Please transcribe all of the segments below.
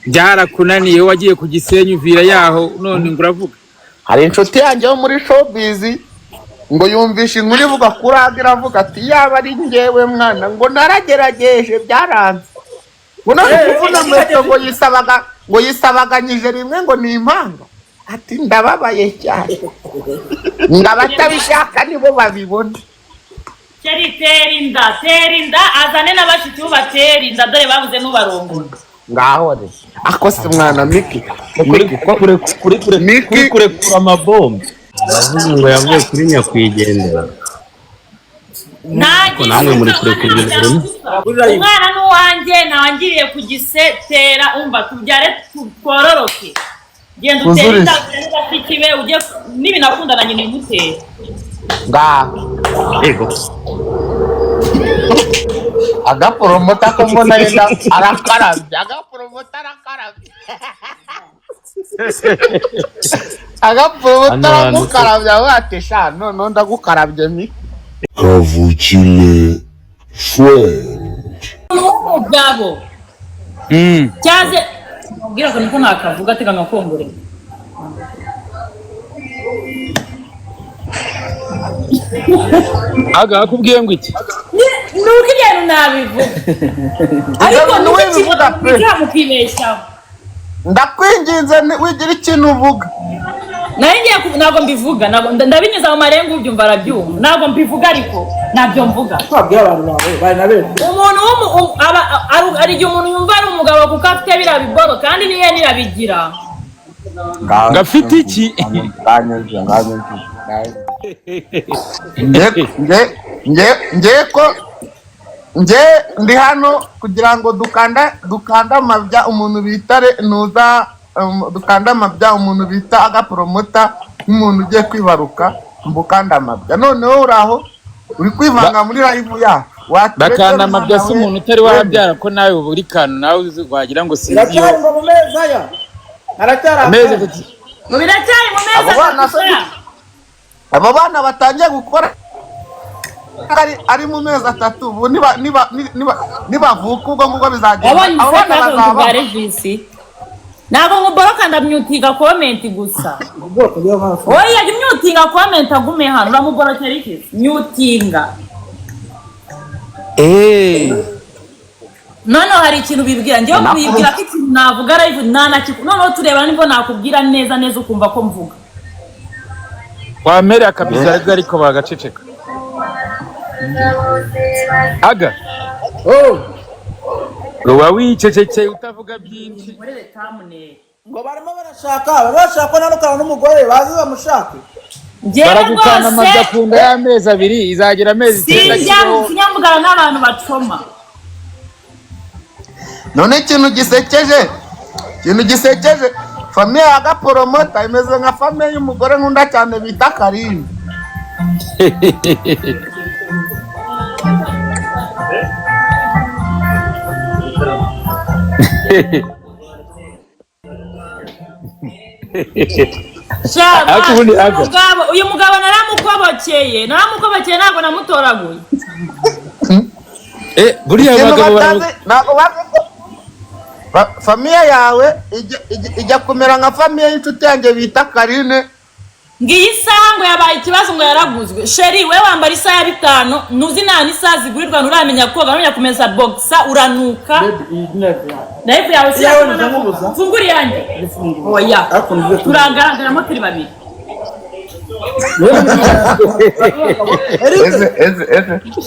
byarakunaniye wagiye ku Gisenyi uvira yaho none nguravuga hari inshuti yanjye yo muri showbiz ngo yumvisha inkuru ivuga kuri iravuga ati yaba ari njyewe mwana ngo naragerageje byaranze ngo none kuvuna meto ngo yisabaganyije rimwe ngo ni impanga ati ndababaye cyane ngabatabishaka nibo babibona tera inda azane Nabashiki ubatera inda dore bavuze n'ubarongora ngaho re akose mwana Micky kure amabombe abavuze ngo yavuye kuri nyakwigendera namwe muri kure kugendera umwana n'uwanjye nawangiriye ku Gisetera umva tubyare twororoke genda utera inda kibe ujye nibinakundana nyine imutera ngaho yego agaporomota ko mbona yenda arakarabye agaporomota arakarabye agaporomota aragukarabye watesha none ndagukarabye mi kavukire umugabo cyaze ubwira ko niko nakavuga atega ngakongore aga akubwiye ngo iki nuko ibintu nabivuga ariko nuko bivuga mukibeshaho ndakwinginze wigira ikintu uvuga naringiye ntabwo mbivuga ndabinyuza mu marenga ubyumva arabyumva ntabwo mbivuga ariko ntabyo mvuga twabwiye abantu bawe bari nabere umuntu ari igihe umuntu yumva ari umugabo kuko afite biriya biboro kandi niye nirabigira ngafite iki nge ndi hano kugira ngo dukanda amabya umuntu bita dukanda amabya umuntu bita agapromota nk'umuntu ugiye kwibaruka mbukanda amabya noneho uraho uri kwivanga muri live yacu bakanda amabya si umuntu utari wabyara ko nawe buri kantu nawe wagira ngo si biracyari mu meza ya amezi biracyari mu meza abo bana batangiye gukora ari mu mezi 3 ubu nibavuka ubwo ngubwo bizagenda abo bana bazaba Regis ntabwo nguboroka ndamyutiga comment gusa oya myutinga comment agume hano uramuborokera iki myutinga none hari ikintu bibwira ngiye kubibwira ko ikintu navuga live none tureba nibo nakubwira neza ukumva ko mvuga wamere akabizara ariko bagaceceka aga Ruwa wicecekeye utavuga byinshi ngo barimo barashaka nanukana n'umugore bazi bamushake baragukana amabya kunda y'amezi 2 izagera amezi 9 sinyamugara n'abantu bacoma none ikintu gisekeje famille ya gaporomota imeze nka famille y'umugore nkunda cyane bita Karim uyu mugabo naramukobokeye ntabwo namutoraguye buriya abagabo famille yawe ijya kumera nka famille y'inshuti yanjye bita Karine ngiyi saha ngo yabaye ikibazo ngo yaraguzwe sheri we wambara isaha ya 5 nuzi nani isaha zigurirwa nuramenya koga nuramenya kumeza boxa uranuka life yawe siyamubuza funguri yanjye oya turagaragara turi babiri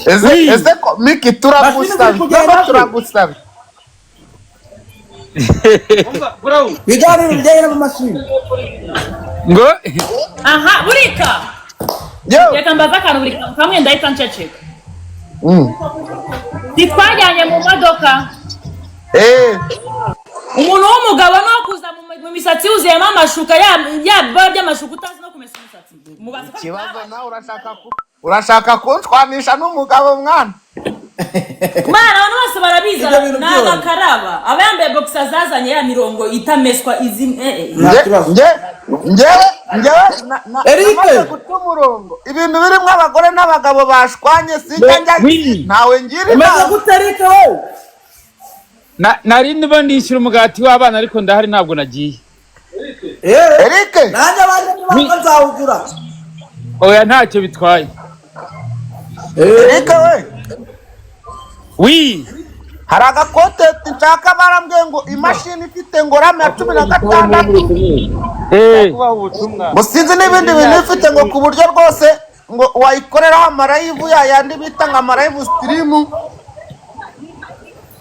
ese Micky turagusaba biganiro bijyanye n'amashini ngo aha burika reka mbaza akantu burika kamwe ndahita nceceka twajyanye mu modoka umuntu w'umugabo no kuza mu misatsi yuzuyemo amashuka ya by'amashuka utazi no kumesa imisatsi kibazo nawe urashaka kunshwanisha n'umugabo mwana abantu bose barabiza n'agakaraba abayambaye boxer zazanye ya mirongo itameswa izi ngewe kutumurongo ibintu birimo abagore n'abagabo bashwanye sinjya ntawe ngira inama gutarika wowe nari ndimo ndishyura umugati w'abana ariko ndahari ntabwo nagiye. Eric nanjye abandi niba nzawugura. Oya ntacyo bitwaye. Eric we wi hari agakote nshaka barambwiye ngo imashini ifite ngo rame ya 16 ngo sinzi n'ibindi bintu ifite ngo ku buryo rwose ngo wayikoreraho amarayivu yayandi bita nka amarayivu stream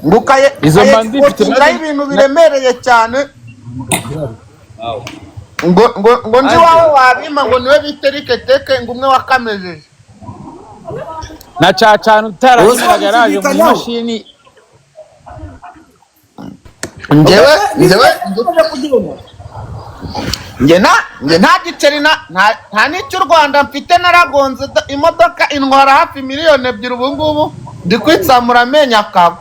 ngo izo mbandi kaye ibintu biremereye cyane ngo ndi wawe wabima ngo niwe bita Eric teke ngo umwe wakamejeje na cacana utaranyina garaje mu mashini. Njye nta giceri nta n'icyo u Rwanda mfite naragonze imodoka intwara hafi miliyoni 2 ubu ngubu ndi kwitsamura amenya akagwa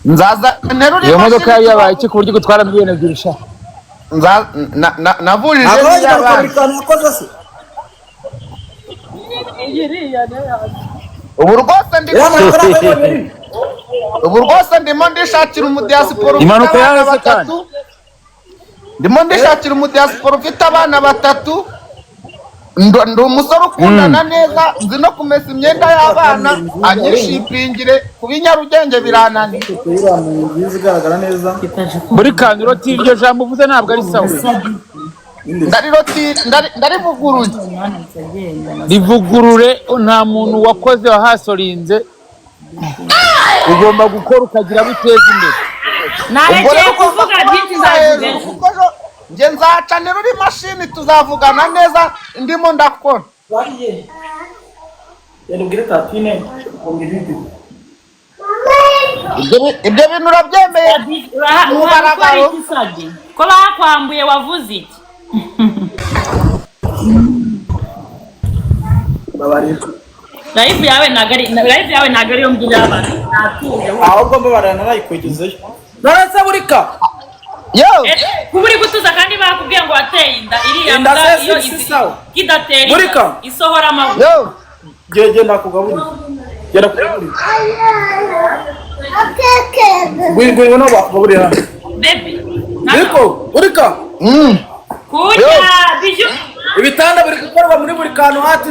nzaza nterura iyo modoka yabaye iki ku buryo gutwara miliyoni 2 sha navujije ubu rwose ndimo ndishakira umudiaspora impanuka yawe kandi ndimo ndishakira umudiaspora ufite abana 3 ndi umusore ukundana neza nzi no kumesa imyenda y'abana anyishipingire kuba Nyarugenge birananiye muri Kandiroti iryo jambo uvuze ntabwo ari sawa. ndarivuguruye rivugurure nta muntu wakoze wahasorinze ugomba gukora ukagira biteza imbere. Narekeye kuvuga byinshi nzavuga. Nge nzaca nterura imashini tuzavugana neza ndimo ndakora. Ibyo bintu urabyemeye mubaragaro ko bakwambuye wavuze iki? Life yawe nagari yo mbira abantu natuje ahubwo mbabarana nayikugezeyo narase burika yo kuburi gutuza kandi bakubwiye ngo wateye inda iriya mbwa iyo kidatera burika isohora amavu yo gege nakugaburi gera kuri gwigwe no bakuburi ha baby buriko burika kurya biju ibitanda biri gukorwa muri buri kantu hati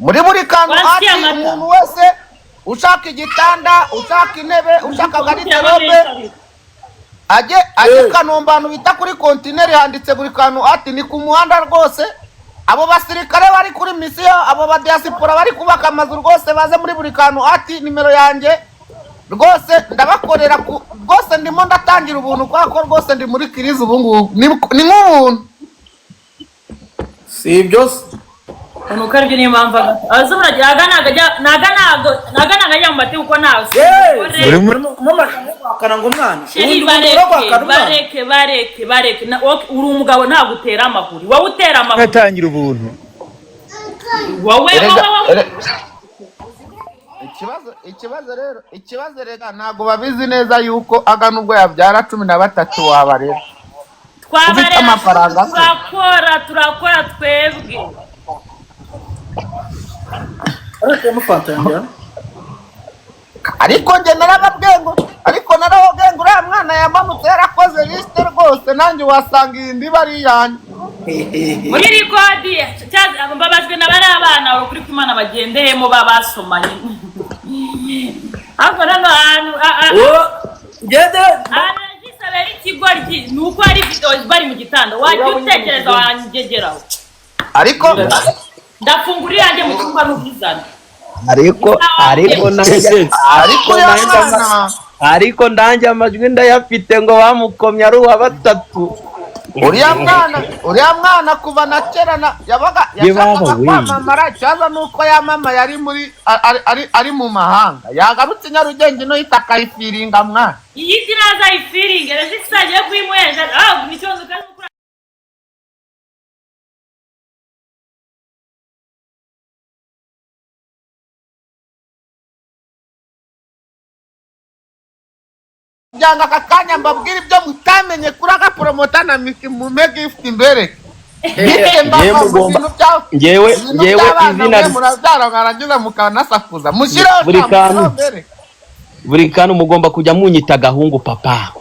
muri buri kantu hati umuntu wese ushaka igitanda ushaka intebe ushaka garderobe aje Kanombano bita kuri kontineri handitse buri kantu hati ni ku muhanda rwose. Abo basirikare bari kuri misiyo abo ba diaspora bari kubaka amazu rwose baze muri buri kantu hati nimero yanjye rwose ndabakorera rwose ndimo ndatangira ubuntu kwako rwose ndi muri kiriza ubu ngubu ni nk'ubuntu si byose unuka ryo ni mpamvu azumura naga najya mu bati uko nawe muri makana ngo mwana bareke uri umugabo nta gutera amahuri wowe utera amahuri atangira ubuntu wowe ikibazo rega ntago babizi neza yuko aga nubwo yabyara 13 waba rero twabarera turakora twebwe ariko nge narababwengo ariko narababwengo uriya mwana yamanutse yarakoze liste rwose nanjye wasanga iyi ndiba ari iyanjye muri rikodi mbabajwe na bari abana kuri kwimana bagendeyemo babasomanye ahubwo nano ahantu gisabera ikigoryi ni uko hari video bari mu gitanda wajya utekereza wangegeraho ariko ndafungura yanjye mu cyumba n'ubwizana ariko ndanjye amajwi ndayafite ngo bamukomye ari uwa 3. uriya mwana kuva na kera yabaga yashakaga kwamamara cyaza nuko ya mama yari muri ari mu mahanga yagarutse Nyarugenge no yitaka ifiringa mwana iyi kiraza ifiringa Regis agiye kwimweje ni cyozo kandi byanga akakanya mbabwira ibyo mutamenye kuri aga promota na Micky mu gift imbere ngewe izina murabyara mwarangiza mukanasakuza mushyiraho buri kantu buri kantu mugomba kujya munyita gahungu papa.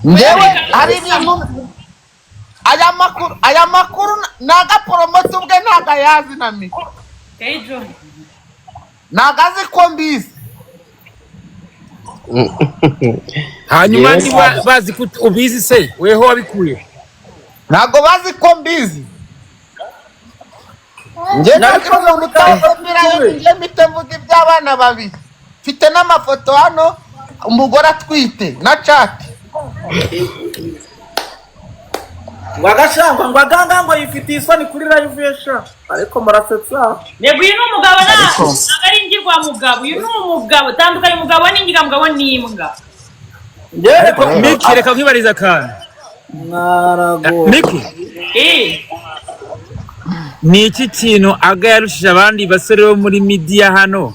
Ngewe hari ibintu aya makuru nagaporomoti ubwe nagayazi na Micky. Nagazi ko mbizi. hanyuma niba bazi ko ubizi se weho wabikuye Ntago bazi ko mbizi. Nge nakiro umuntu utambira nge mitevuga iby'abana babiri. Mfite n'amafoto hano umugore atwite na chat. Ngagashangwa ngaganga ngo yifitiye isoni kuri live yesha. Ariko murasetsa. Yego uyu n'umugabo agari ngirwa mugabo. Uyu n'umugabo tandukanye umugabo n'ingiga mugabo n'imbwa. ariko Micky reka kwibariza kandi Micky ni iki kintu aga yarushije abandi basore bo muri media hano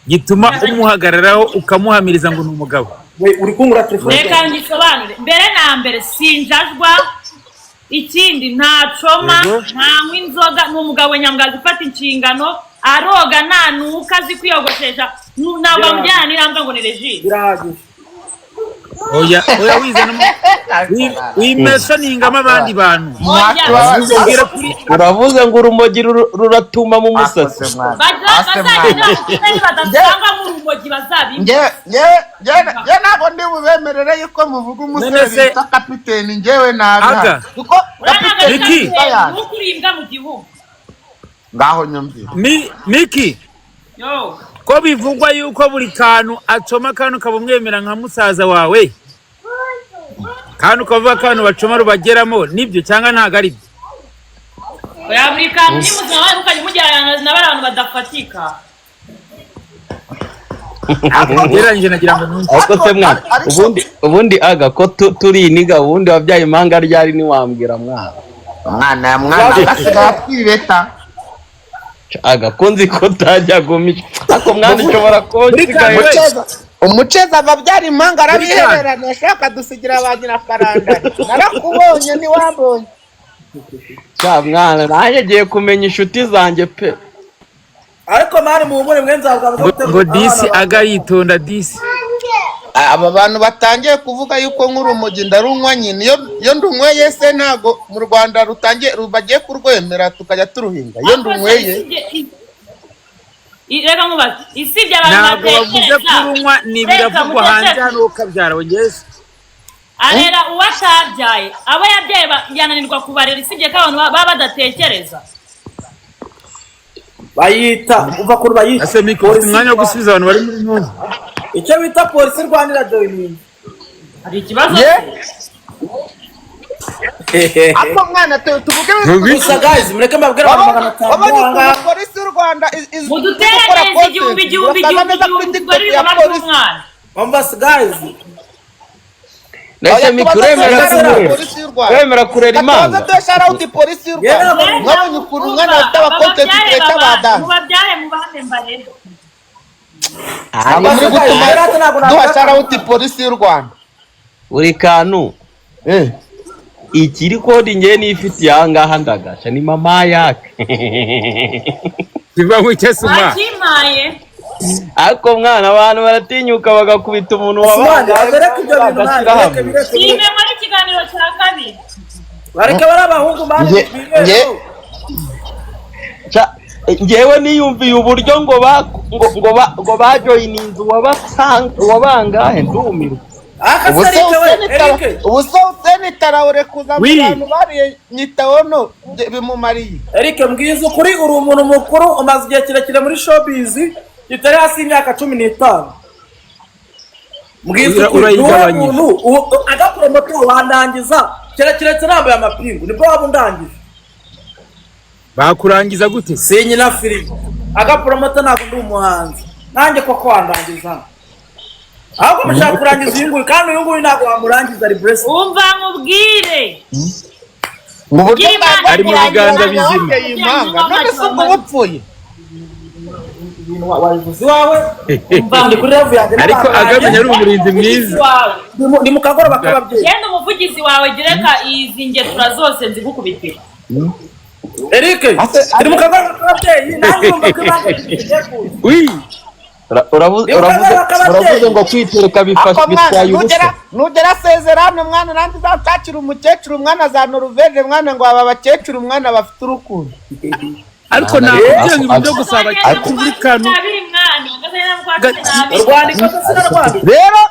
gituma umuhagararaho ukamuhamiriza ngo n'umugabo uri kungura telefone reka ngisobanure mbere na mbere sinjajwa ikindi nta coma nta nk'inzoga n'umugabo nyamgazi ufata inshingano aroga nanuka azi kwiyogoshesha ntabwo amujyana n'irambwa ngo ni Regis oya wizana wimesha ningama abandi bantu uravuze ngo urumogi ruratuma mu musatsi nge ntabwo ndi bubemerere yuko muvuga umusore bita kapiteni ngewe nabi kuko Micky nukuringa mu gihugu ngaho nyumvira Micky ko bivugwa yuko buri kantu acoma kantu kabumwemera nka musaza wawe kantu kavuga kantu bacoma rubageramo nibyo cyangwa ntago ari byo oya buri kantu n'imuzima wawe ukajya n'abantu badafatika geranje nagira ngo ariko se mwana ubundi aga ko turi niga ubundi wabyaye impanga ryari ni wambwira mwana agasiga kwibeta aga konzi ko tajya gumisha ako mwana ushobora konsigaye umuceza ababyara impanga arabihererana ashaka dusigira abanyina karanda narakubonye ni wambonye cya mwana naje giye kumenya inshuti zanjye pe ariko mari mu muri mwenza ngo disi aga yitonda disi aba bantu batangiye kuvuga yuko nk'urumogi ndarunywa nyine iyo ndunyweye se ntago mu Rwanda rubagiye kurwemera tukajya turuhinga iyo ndunyweye reka mubaze isibye abantu ntabwo bavuze kurunywa ni biravugwa hanze hano ukabyara wongeze arera uwashabyaye abo yabyaye yananirwa kubarera isibye ko abantu baba badatekereza bayita uva kuri bayita ase Micky umwanya wo gusubiza abantu bari muri none icyo bita polisi Rwanda joining hari ikibazo ako mwana tuvuge gusa guys mureke mbabwira abantu 500 polisi y'u Rwanda muduterereze igihumbi Mombasa guys Nese Micky uremera kurera imana shout out polisi y'u Rwanda mwabonye ukuntu umwana afite abakonte twita badana mubabyare mubane mbarere muri gutuma duha shout out polisi y'u Rwanda uri kantu ikiri kodi ngiye nifitiye ahangaha ndagasha ni mama yake biva mu cyesuma akimaye ako mwana abantu baratinyuka bagakubita umuntu wabanga ime muri kiganiro cya kabiri bareke barabahungu bandi ngewe niyumviye uburyo ngo bajoyininze wabangahe ndumirwa ubu se utenitaraure kuza mu bantu bariye nyitawono bimumariye Eric mbwiza ukuri uri umuntu mukuru umaze igihe kirekire muri showbiz kitari hasi imyaka 15 mbwiza ukuri agapromoto wandangiza kiretse nambaye amapingu nibwo wabundangije bakurangiza gute sinyi na filime agapromoto ntabwo ndi umuhanzi nanjye ko kwandangiza ahubwo mushaka kurangiza uyu nguyu kandi uyu nguyu ntabwo wamurangiza ari blessed umva nkubwire ari mu biganza bizima none se ubwo wapfuye wabivuze wawe ndi kuri level yanjye ariko agamenya ari umurinzi mwiza ni mukagoroba kababyeyi yenda umuvugizi wawe gireka izi ngetura zose nzigukubitira Eric iri mu kagari k'ababyeyi nanjye urumva ko impamvu Oui. uravuze ngo kwitereka bitwaye ubusa. Nugera sezerano mwana nanjye uzashakira umukecuru umwana za Noruveje mwana ngo aba bakecuru umwana bafite urukundo. Ariko nakubwiye ngo ibyo gusaba kuri kanu. urwandiko Rero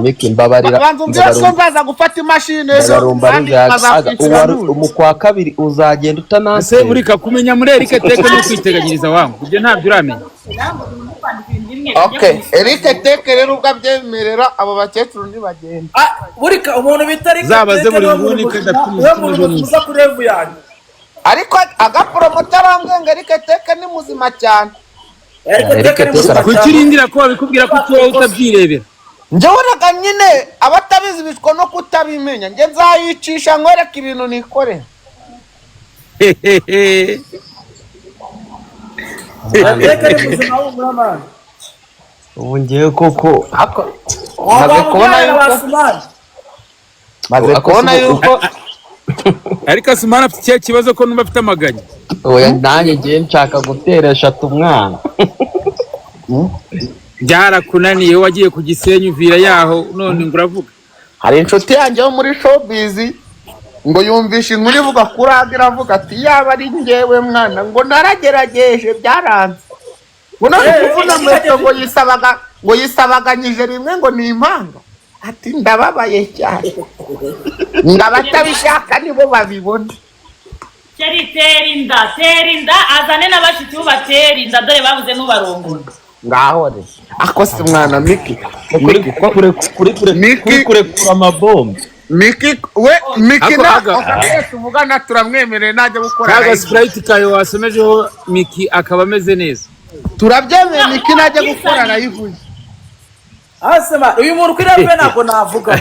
Micky mbabarira nzaza gufata imashini umukwa kabiri uzagenda utanase. Ese urika kumenya muri Eric Teke no kwiteganyiriza wangu. Ibyo ntabyo uramenya. Okay, Eric Teke rero ubwo abyemerera abo bakecuru ntibagenda. burika umuntu bitari Zabaze buri nguni kadapfa kurevu yanyu. Ariko agapromotera ambwenga Eric Teke ni muzima cyane. Kukirindira ko babikubwira ko tuba utabyirebera. Njyewe nyine abatabizi bishwa no kutabimenya. Nge nzayicisha nkwereka ibintu nikore. Ubu ngiye koko maze kubona yuko Ariko Asumana afite cyo kibazo ko numva afite amaganya. oya nanjye ngiye nshaka guteresha umwana. Byarakunaniye wagiye ku Gisenyi uvira yaho none nguravuga. hari inshuti yanjye yo muri showbiz ngo yumvisha inkuru ivuga kuragira avuga ati yaba ari ngewe mwana ngo naragerageje byaranze. Ngo none kuvuna mweto ngo yisabaganyije rimwe ngo ni impanga. Ati ndababaye cyane. Ngabatabishaka nibo babibona. Terinda azane Nabashiki ubaterinda dore babuze n'ubarongora. Ngaho re. Akose mwana Micky. Kuri amabombe. Micky na tuvugana turamwemereye najya gukora. Kaga Sprite kayo wasomejeho Micky akaba ameze neza. Turabyemeye Micky najya gukora nayivuye. Asema uyu muntu kwirabe nako navuga.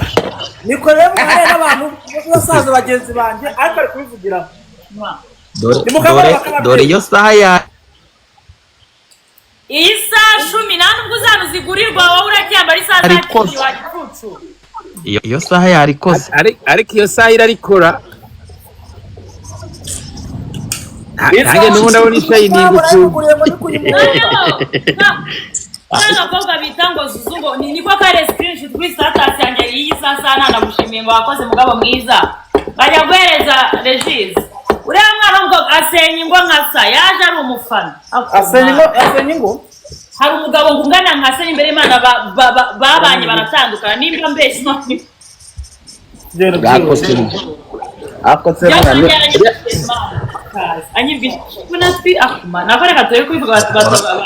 Niko rero hari n'abantu basaza bagenzi banje ariko ari kubivugira. Dore iyo saha ya Isa 10 nubwo uzanuzigurirwa wowe uracyamba ari saa 3 wagicucu. iyo saha yarikoze. Ariko iyo saha irarikora. Nanjye nubu ndabona ishayininga ukuntu. Kana koga bitango zuzungo niko kare screenshot kuri status yanjye iyi sasa nanagushimiye ngo wakoze mugabo mwiza. Bajya guhereza Regis. Uriya mwana ngo asenya ingo nkasa yaje ari umufana. Asenya ingo? Hari umugabo ngo ungana nkasa imbere Imana babanye baratandukana nimba mbese no. Akose anyibwi kunatwi akuma navare katoye kwivuga bataba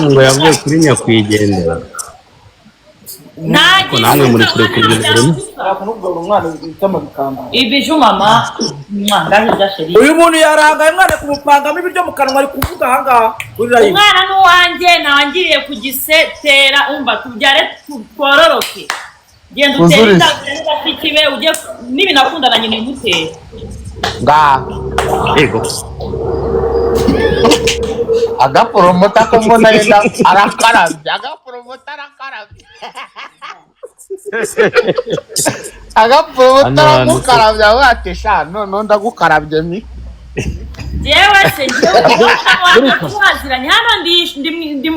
ngo yavuye kuri nyakwigendera. Nagi namwe muri kure kugendera. Ibiju mama ndaje sheri. Uyu muntu yarangaye mwana kumupangamo ibiryo mu kanwa ari kuvuga hanga kuri live. Umwana n'uwanjye nawangiriye kugisetera umva tubyare twororoke. Genda utera kibe uje nibinakundana nyine mutera. Ego. Agapromota ko mbona yenda arakarabye. Agapromota aramukarabye awatesha none ndagukarabye mi. Jewe se twaziranye hano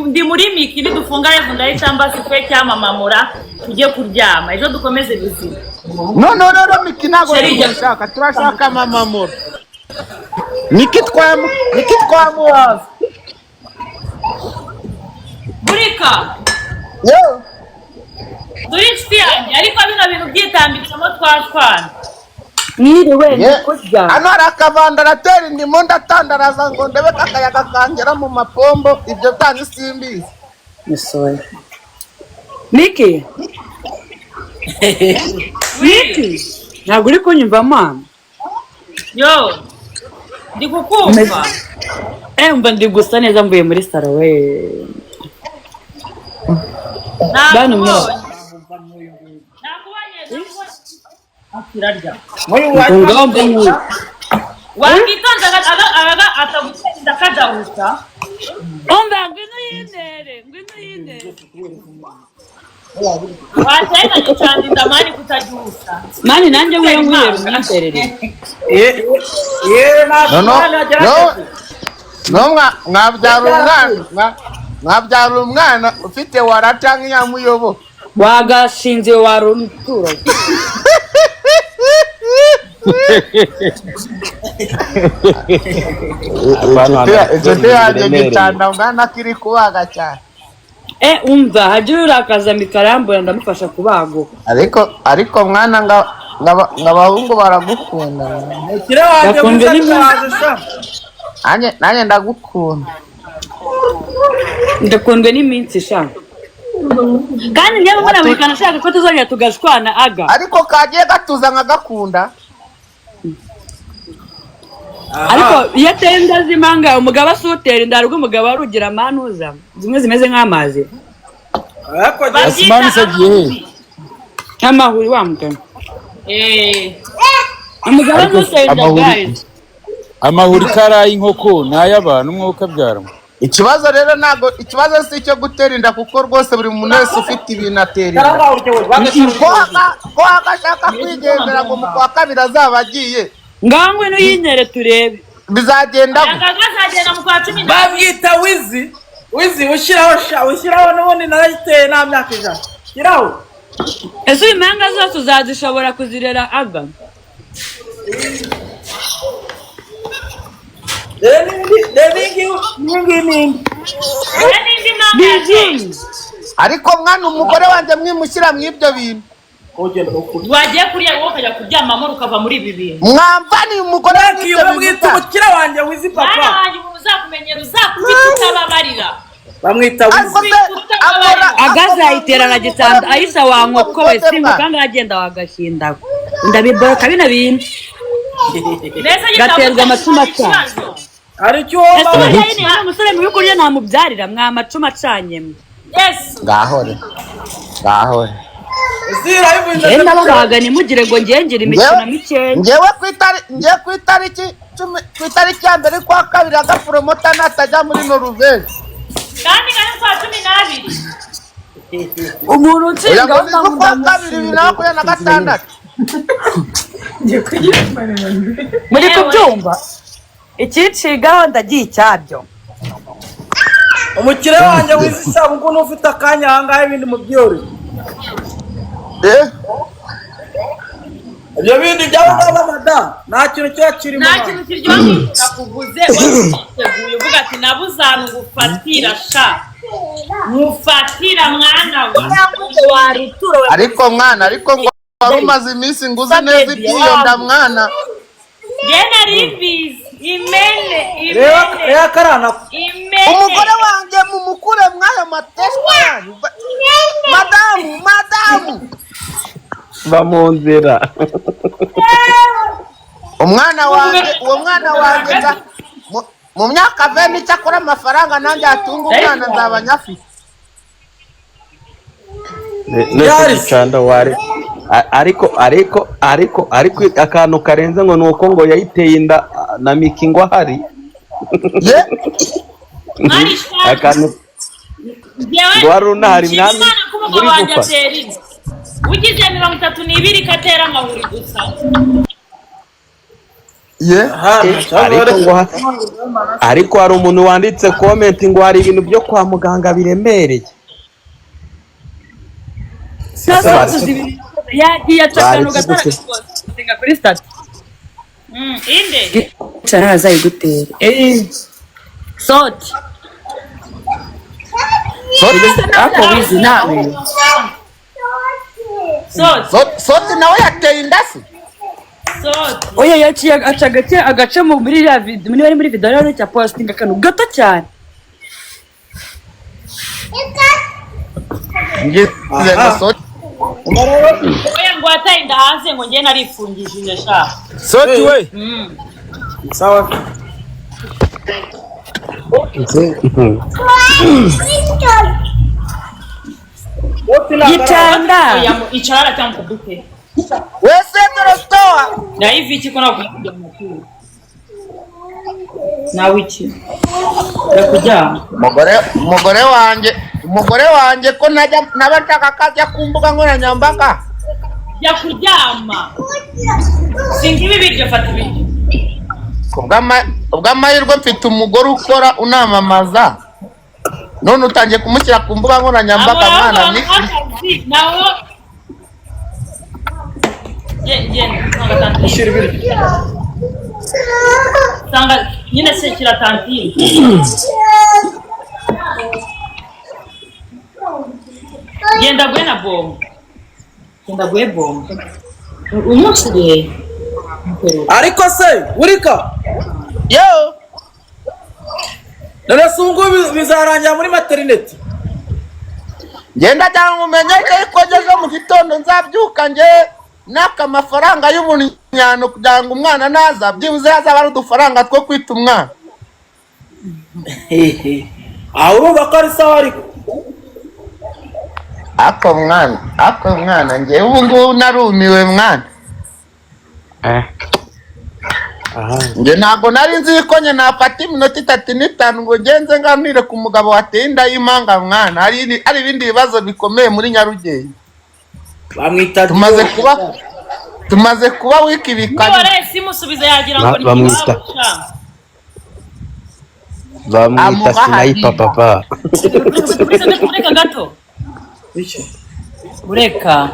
ndi muri Micky bidufunga revu ndayitamba sikwe cyamamamura tujye kuryama ejo dukomeze bizima. No Micky nago turashaka turashaka mamamura. Micky twamuhaza. Burika. Yo. Durichti yanjye ariko bino bintu byitambitsemo twashwana. Mwiriwe ndikujya. Hano arakavandara ndimo ndatandaraza ngo ndebe kakayaga kangera mu mapombo ibyo byanyu simbizi. Musoye. Micky. Micky. Ntabwo uri kunyumva mama. Yo. Ndikukumva. Mba ndi gusa neza mvuye muri saro we. Bano mwe. Akirarya. Ngombe mu. Wakitonda atagutsinda kadahuta. Omba ngwino yinere. Watenda cyane ndamani kutajusa. Mani nanjye nkwiye mwiterere. Mwabyara umwana ufite warata nk'iyamuyobo. Wagashinze waruntura. Ese yaje gitanda umwana kiri kubaga cyane. Umva hajuru urakaza mikarambura ndamufasha kubago. Ariko mwana ngabahungu baragukunda. Kire waje muzakazisha. Nanye ndagukunda. Ndakundwe n'iminsi sha. Kandi njye mbona Amerika nashaka ko tuzongera tugashwana aga. Ariko kagiye gatuza nkagakunda. Ariko iyo tenda zimanga umugabo asutera indarwa umugabo arugira manuza. Zimwe zimeze nk'amazi. Asmani sagiye. Amahuri wa mugabo. Umugabo asutera indarwa. Amahuri karaye inkoko n'ay'abantu mwuka byaramo. Ikibazo rero nago ikibazo si cyo gutera inda kuko rwose buri muntu wese ufite ibintu atera. Ko agashaka kwigendera ngo mu kwa kabiri azaba agiye. Ngangwe no yinyere turebe. Bizagenda Bizagenda mu kwa 10. Babyita wizi ushiraho n'ubundi narayiteye nta myaka ijana. Shiraho. Ese imanga zose uzazishobora kuzirera aga. Ariko mwana umugore wanjye mwimushyira mw'ibyo bintu. Wagiye kuriya wowe ukajya kuryamamo ukava muri ibi bintu. Mwamvani umugore wanjye mwita umukira wanjye wizi papa. Bana wanjye uzakumenyera uzakubita utababarira. Bamwita wizi. Agazayitera na gitanda ayisa wankoko we simba kandi agenda wagashinda. Ndabiboroka bina bintu. Gaterwa amacuma cyane. Ari cyo Ese ni umusore mu bikurya namubyarira mwamacuma acanyemo. Yes. Ngahore. Enda babaga nimugire ngo ngengire imikino mikeya. Ngewe ku itariki ya mbere kwa kabiri agapromota natajya muri Norvège. Kandi ngane kwa 12. Umuntu utsinda kwa kabiri 2026. Muri kubyumva ikicigaho ndagiye icyabyo. Umukire wanjye wizisaba ngo ufite akanya hangahe ibindi mu byori. Ibyo bindi byaba mada nta kintu cyo kirimo. Nta kintu kiryoshye nakuvuze witeguye uvuga ati nabuzana ngufatira sha. Mufatira mwana we. Ariko mwana ngo warumaze iminsi nguzi neza ibyiyonda mwana. Yena ribizi imene. Reba karana. Umugore wanjye mumukure mwayo mateshwa yanyu. Madamu. Bamunzira. Umwana wanjye mu myaka 20 cyakora amafaranga nanjye atunga umwana nzabanyafite. Nese cyanda wari ariko akantu karenze ngo nuko ngo yayiteye inda na Micky ngo ahari. Akantu wari unahari mwami muri gufa. Ugize 32 katera amahuri gusa. Ariko hari umuntu wanditse comment ngo hari ibintu byo kwa muganga biremereye. Yagiye acakano gataraga kuri stat. Inde. Cyana azayigutera. Soti. Ako wizi nawe. Soti nawe yateye indasi. Oya yaciye agace muri ya video muri bari muri video rero cya posting akantu gato cyane. Oya ngo ataye inda hanze ngo ngiye narifungishije sha. Soti we. Sawa. Gitanda. Oya icara cyangwa kubute. Wese dorostoa. Na hivi chiko na kuja mkuu. Na wiki. Ya kuja. Mugore wanjye umugore wanjye ko nabashaka kajya ku mbuga nkoranyambaga jya kuryama singa ibi biryo fata ibiryo ubw'amahirwe mfite umugore ukora unamamaza none utangiye kumushyira ku mbuga nkoranyambaga mwana ni naho ushyira ibiryo sanga nyine se kira tantine genda gwe na bombo genda gwe bombo umunsi we ariko se urika yo none sungu bizarangira muri materineti ngenda cyangwa umenye ko ngeze mu gitondo nzabyuka nge naka amafaranga y'ubunyano kugira ngo umwana naza byibuze hazaba ari udufaranga two kwita umwana aho urumva ko ari sawa ariko ako mwana ngewe ubu ngubu narumiwe mwana nge ntabwo nari nzi ko nye nafata iminota 35 ngo ngenze nganire ku mugabo wateye inda y'impanga mwana hari ibindi bibazo bikomeye muri Nyarugenge bamwita tumaze kuba wiki bikanye niba simusubiza yagira ngo ni bamwita sniper papa ureka gato ureka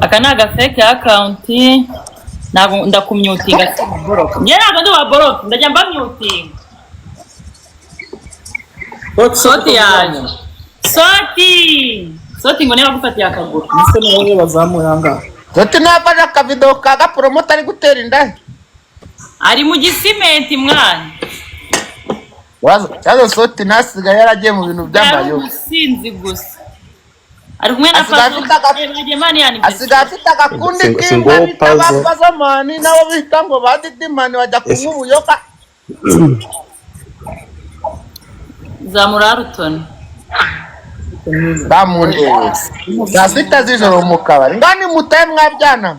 aka ni agafeke akawunti ntabwo ndakumyutinga njye ntabwo ndubaboroke ndajya mbamyutinga soti yanjye soti ngo niba gufatiye akaguru nise niwe bazamuye ahangaha soti nafashe akavido ka gaporomota ari gutera inda ari mu gisimenti mwana cyazo soti nasigaye yaragiye mu bintu by'amayo umusinzi gusa ari kumwe na asigaye afite agakundi k'inka bita bapazamani nabo bita ngo badidimani bajya kunywa ubuyoga zamura rutoni bamundebe saa sita z'ijoro mu kabari ngani mutaye mwabyana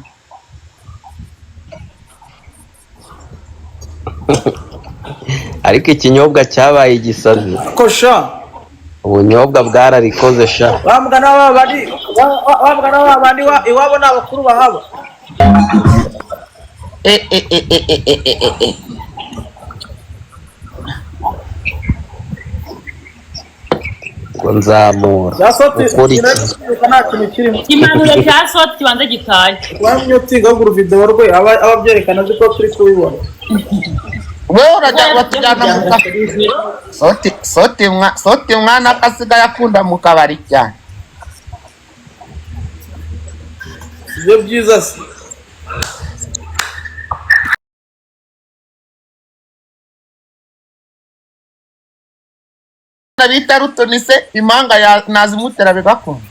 ariko ikinyobwa cyabaye igisazi kosha ubunyobwa bwararikoze sha bamugana babandi iwabo n'abakuru bahaba ngo nzamura ukora iki nta kintu kirimo ikimanuro cya soti kibanza gitaye wamyutinga ahubwo uruvideo rwe aba byerekana ko turi kubibona wewe urajya batujyana mu kabari soti mwana akasigaye akunda mu kabari cyane ibyo byiza se bita rutoni se impanga nazimutera bigakunda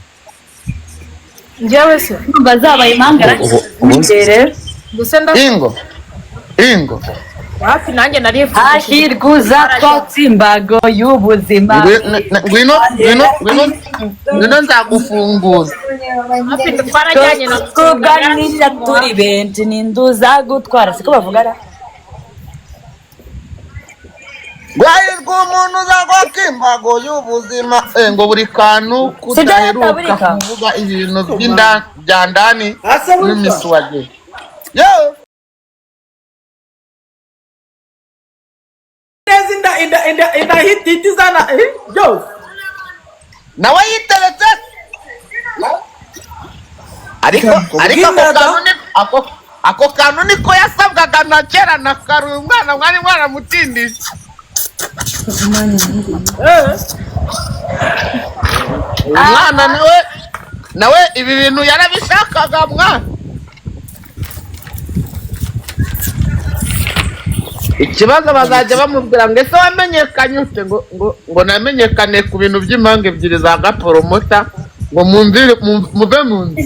njyewe se bazaba impanga imbere gusa ingo hafi nanjye narifuza hashirguza twatsimbago y'ubuzima ngwino nzagufunguza hafi twarajyanye na kuganira turi benshi ninduza gutwara siko bavugara gwahirwa umuntu uzagwakimbago y'ubuzima ngo buri kantu kudaheruka kuvuga ibintu bya ndani n'imisuwage yo inda hiti zana yo nawe yiteretse ariko ako kantu niko yasabwaga na kera na kare uyu mwana mwari mwaramutindije umwana nawe ibi bintu yarabishakaga mwana ikibazo bazajya bamubwira ngo ese wamenyekanye ute ngo namenyekane ku bintu by'impanga ebyiri za gaporomota ngo muve mu nzu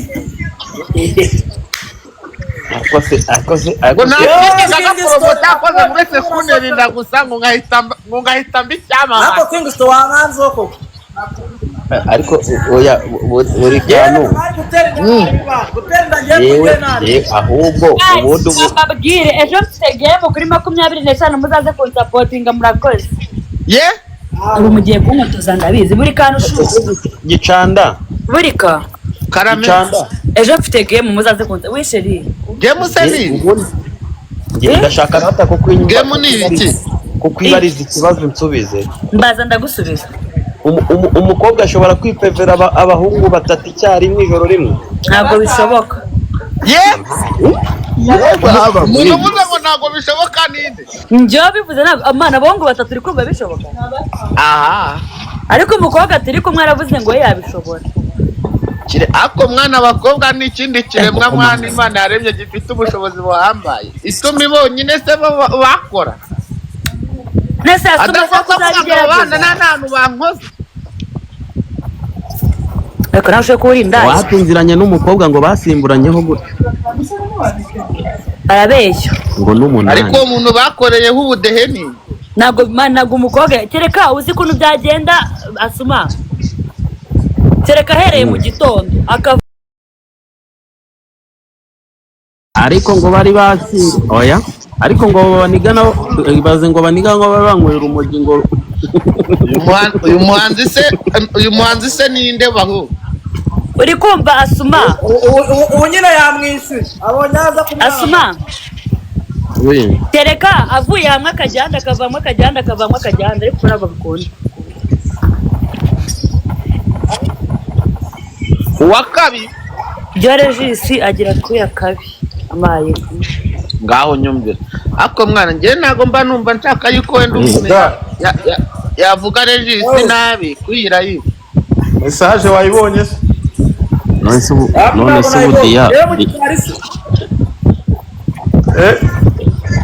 ngo ntakindi za gaporomota akoze mwese kunerinda gusa ngo ngahita mbi icyamamare ako kwingusto wanganzo koko ariko oya buri kantu yewe ahubwo ubundi babwire ejo mfite game kuri 25 muzaze kunsapotinga murakoze ye ubu mugiye kunkotoza ndabizi buri kantu gicanda burika karame gicanda ejo mfite game muzaze kunza wisheri game se ni ndashaka nata game ni ibiki kukwibariza ikibazo nsubize mbaza ndagusubiza umukobwa ashobora kwipevera abahungu batatu icyarimwe ijoro rimwe ntabwo bishoboka umuntu uvuze ngo ntabwo bishoboka ninde njyewe bivuze ntabwo amana abahungu batatu uri kumva bishoboka ariko umukobwa atari kumwe aravuze ngo we yabishobora ako mwana abakobwa ni ikindi kiremwa mwana Imana yaremye gifite ubushobozi buhambaye ituma ibonyine se bakora nese adashaka kuvuga abana n'ahantu bankoze ariko nawe ushobora kuba uri indaya watunziranye n'umukobwa ngo basimburanyeho gutya arabeshya ngo n'umunani ariko uwo muntu bakoreyeho ubudehe ni ntabwo umukobwa kereka uzi ukuntu byagenda asuma kereka ahereye mu gitondo ariko ngo bari basi oya ariko ngo banigana baze ngo baniga ngo banywera urumogi ngo uyu muhanzi se ninde baho uri kumva asuma ubu nyine yamwishyuye abonye aza kumwanga asuma tereka avuye hamwe akajyanda akavamo akajyanda akavamo akajyanda ariko ntabwo bikunda uwa kabi byo Regis agira kuya kabi amaye ngaho nyumvira ako mwana njye ntago mba numva nshaka yuko wenda umuntu yavuga Regis nabi kwira yi message wayibonye se none se budiya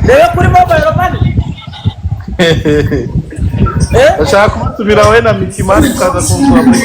reba kuri mobile money ndashaka kumutumira we na Micky mani ukaza kunsura muri